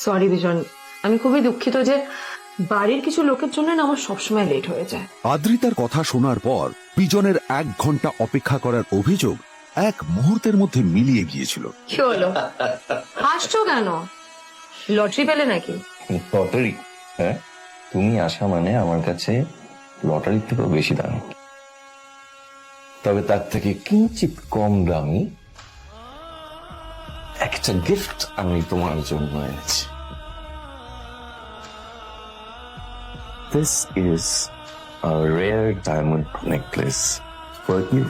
Sorry বিজন, আমি খুবই দুঃখিত যে বাড়ির কিছু লোকের জন্য না আমার সবসময় লেট হয়ে যায়। আদ্রিতার কথা শোনার পর বিজনের 1 ঘন্টা অপেক্ষা করার অভিযোগ এক মুহূর্তের মধ্যে মিলিয়ে গিয়েছিল। কি হলো, হাসছো কেন? লটারি পেলে নাকি? লটারি? হ্যাঁ, তুমি আসা মানে আমার কাছে লটারির থেকেও বেশি দামি, তবে তার থেকে কিঞ্চিত কম দামি একটা গিফট আমি তোমার জন্য এনেছি। This is a rare diamond necklace for you.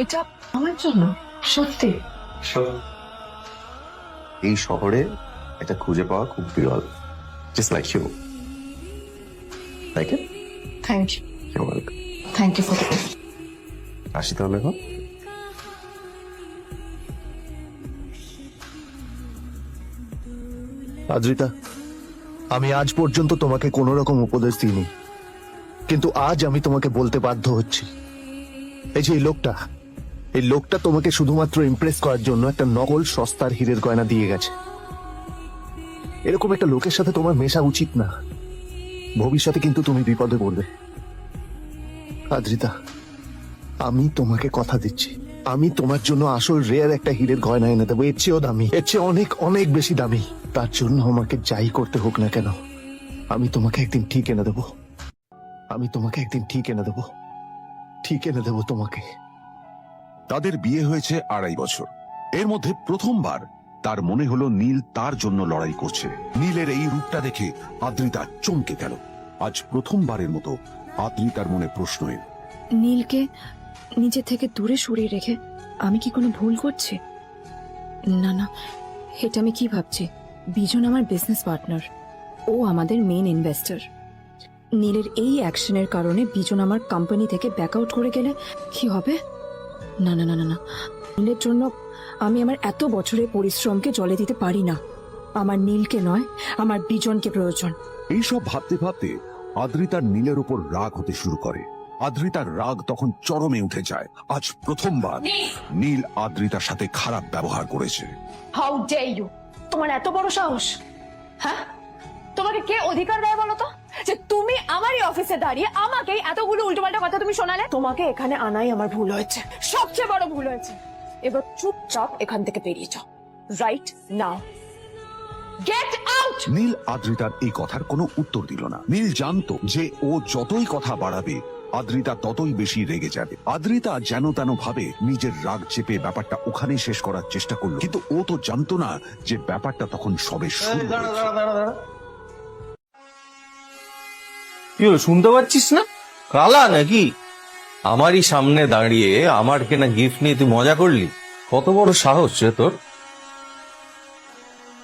এটা আমার জন্য? সত্যি? এই শহরে এটা খুঁজে পাওয়া খুব বিরল। Just like you. Like it? Thank you. You're welcome. Thank you for the gift. আসি তাহলে এখন। আদ্রিতা, আমি আজ পর্যন্ত তোমাকে কোনো রকম উপদেশ দিইনি, কিন্তু আজ আমি তোমাকে বলতে বাধ্য হচ্ছি। এই যে এই লোকটা তোমাকে শুধুমাত্র ইমপ্রেস করার জন্য একটা নকল সস্তার হীরের গয়না দিয়ে গেছে। এরকম একটা লোকের সাথে তোমার মেশা উচিত না, ভবিষ্যতে কিন্তু তুমি বিপদে পড়বে। আদ্রিতা, আমি তোমাকে কথা দিচ্ছি, আমি তোমার জন্য আসল রেয়ার একটা হীরের গয়না এনে দেবো, এর চেয়েও দামি, এর চেয়ে অনেক অনেক বেশি দামি। তার জন্য আমাকে যাই করতে হোক না কেন, আমি তোমাকে একদিন ঠিক এনে দেবো, আমি তোমাকে একদিন ঠিক এনে দেবো, ঠিক এনে দেবো তোমাকে। তাদের বিয়ে হয়েছে 2.5 বছর। এর মধ্যে প্রথমবার তার মনে হলো নীল তার জন্য লড়াই করছে। নীলের এই রূপটা দেখে আদ্রিতা চমকে গেল। আজ প্রথমবারের মতো আদ্রিতার মনে প্রশ্ন এল, নীলকে নিজে থেকে দূরে সরিয়ে রেখে আমি কি কোনো ভুল করছি? না না, এটা আমি কি ভাবছি? বিজন আমার বিজনেস পার্টনার, ও আমাদের মেইন ইনভেস্টর। নীলের এই অ্যাকশনের কারণে বিজন আমার কোম্পানি থেকে ব্যাকআউট করে গেলে কি হবে? না না না না না, নীলের জন্য আমি আমার এত বছরের পরিশ্রমকে জলে দিতে পারি না। আমার নীলকে নয়, আমার বিজনকে প্রয়োজন। এইসব ভাবতে ভাবতে আদ্রিতার নীলের উপর রাগ হতে শুরু করে। আদ্রিতার রাগ তখন চরমে উঠে যায়। আজ প্রথমবার নীল আদ্রিতার সাথে খারাপ ব্যবহার করেছে। How dare you! তোমার এত বড় সাহস! হ্যাঁ, তোমাকে কে অধিকার দেয় বলো তো যে তুমি আমারই অফিসে দাঁড়িয়ে আমাকে এতগুলো উল্টোপাল্টা কথা তুমি শোনালে? তোমাকে এখানে আনাই আমার ভুল হয়েছে, সবচেয়ে বড় ভুল হয়েছে। এবার চুপচাপ এখান থেকে বেরিয়ে যাও, right now. Get out! Neel আদ্রিতার এই কথার কোনো উত্তর দিল না। নীল জানতো যে ও যতই কথা বাড়াবে আদ্রিতা ততই বেশি রেগে যাবে। আদ্রিতা যেন তেন ভাবে নিজের রাগ চেপে ব্যাপারটা ওখানেই শেষ করার চেষ্টা করলো, কিন্তু ও তো জানতো না যে ব্যাপারটা তখন সবে শুরু হয়েছে। কি হলো, শুনতে পাচ্ছিস না? কালা নাকি? আমারই সামনে দাঁড়িয়ে আমার কেনা গিফট নিয়ে তুই মজা করলি? কত বড় সাহস রে তোর!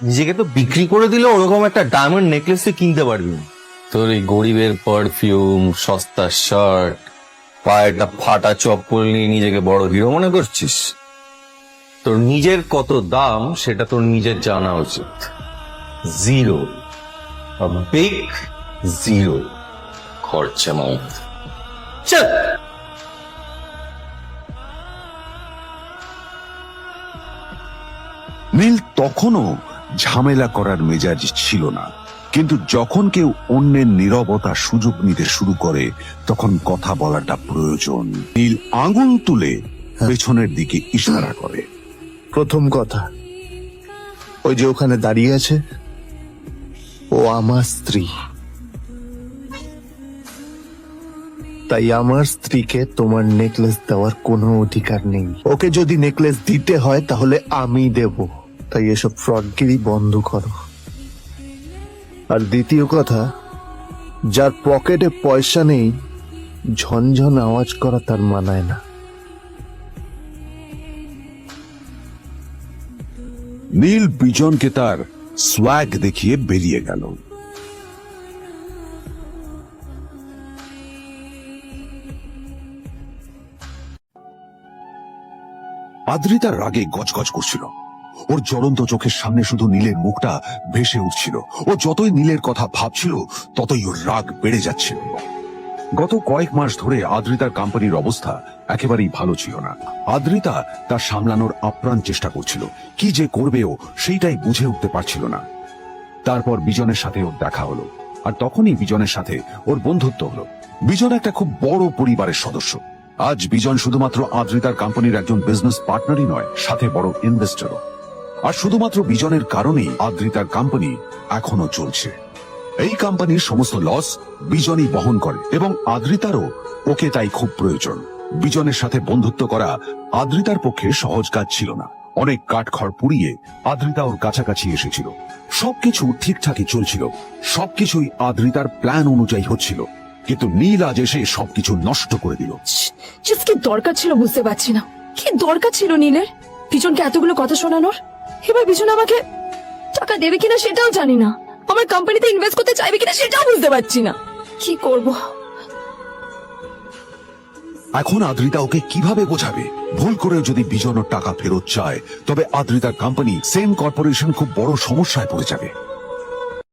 নিজেকে তো বিক্রি করে দিলে ওরকম একটা ডায়মন্ড নেকলেস তুই কিনতে পারবি না। তোর এই গরিবের পারফিউম, সস্তা শার্ট, পায়ে একটা ফাটা চপ্পল নিয়ে নিজেকে বড় হিরো মনে করছিস? তোর নিজের কত দাম সেটা তোর নিজের জানা উচিত। জিরো, বিগ জিরো খরচা মাউন্ট। চল। নীল তখনও ঝামেলা করার মেজাজ ছিল না, কিন্তু যখন কেউ অন্যের নীরবতা সুযোগ নিতে শুরু করে তখন কথা বলাটা প্রয়োজন। নীল আঙুল তুলে পেছনের দিকে ইশারা করে। প্রথম কথা, ওই যে ওখানে দাঁড়িয়ে আছে, ও আমার স্ত্রী, তাই আমার স্ত্রীকে তোমার নেকলেস দেওয়ার কোনো অধিকার নেই। ওকে যদি নেকলেস দিতে হয় তাহলে আমি দেব, তাই এসব ফ্রডগিরি বন্ধ করো। আর দ্বিতীয় কথা, যার পকেটে পয়সা নেই ঝনঝন আওয়াজ করা তার মানায় না। নীল বিজনকে তার সোয়াগ দেখিয়ে বেরিয়ে গেল। আদ্রিতার রাগে গজগজ করছিল। ওর জ্বলন্ত চোখের সামনে শুধু নীলের মুখটা ভেসে উঠছিল। ও যতই নীলের কথা ভাবছিল ততই ওর রাগ বেড়ে যাচ্ছিল। গত কয়েক মাস ধরে আদ্রিতার কোম্পানির অবস্থা একেবারেই ভালো ছিল না। আদ্রিতা তা সামলানোর আপ্রাণ চেষ্টা করছিল, কি যে করবে ও সেইটাই বুঝে উঠতে পারছিল না। তারপর বিজনের সাথে ওর দেখা হলো, আর তখনই বিজনের সাথে ওর বন্ধুত্ব হলো। বিজন একটা খুব বড় পরিবারের সদস্য। আজ বিজন শুধুমাত্র আদ্রিতার কোম্পানির একজন বিজনেস পার্টনারই নয়, সাথে বড় ইনভেস্টরও। আর শুধুমাত্র বিজনের কারণেই আদ্রিতার কোম্পানি এখনো চলছে। এই কোম্পানির সমস্ত লস বিজনই বহন করে এবং আদ্রিতারও ওকে তাই খুব প্রয়োজন। বিজনের সাথে বন্ধুত্ব করা আদ্রিতার পক্ষে সহজ কাজ ছিল না। অনেক কাঠখড় পুড়িয়ে আদ্রিতা ওর কাছাকাছি এসেছিল। সবকিছু ঠিকঠাকই চলছিল, সবকিছুই আদ্রিতার প্ল্যান অনুযায়ী হচ্ছিল, কিন্তু নীল আজ এসে সবকিছু নষ্ট করে দিল। চিজ কি দরকার ছিল বুঝতে পারছি না। কি দরকার ছিল নীলের বিজনকে এতগুলো কথা শোনানোর? এবার বিজন আমাকে টাকা দেবে কিনা সেটাও জানি না, আমার কোম্পানিতে ইনভেস্ট করতে চাইবে কিনা সেটাও বুঝতে পারছি না। কি করব? এখন আদ্রিতা ওকে কিভাবে বোঝাবে? ভুল করে যদি বিজন ওর টাকা ফেরত চায়, তবে আদ্রিতার কোম্পানি সেম কর্পোরেশন খুব বড় সমস্যায় পড়ে যাবে।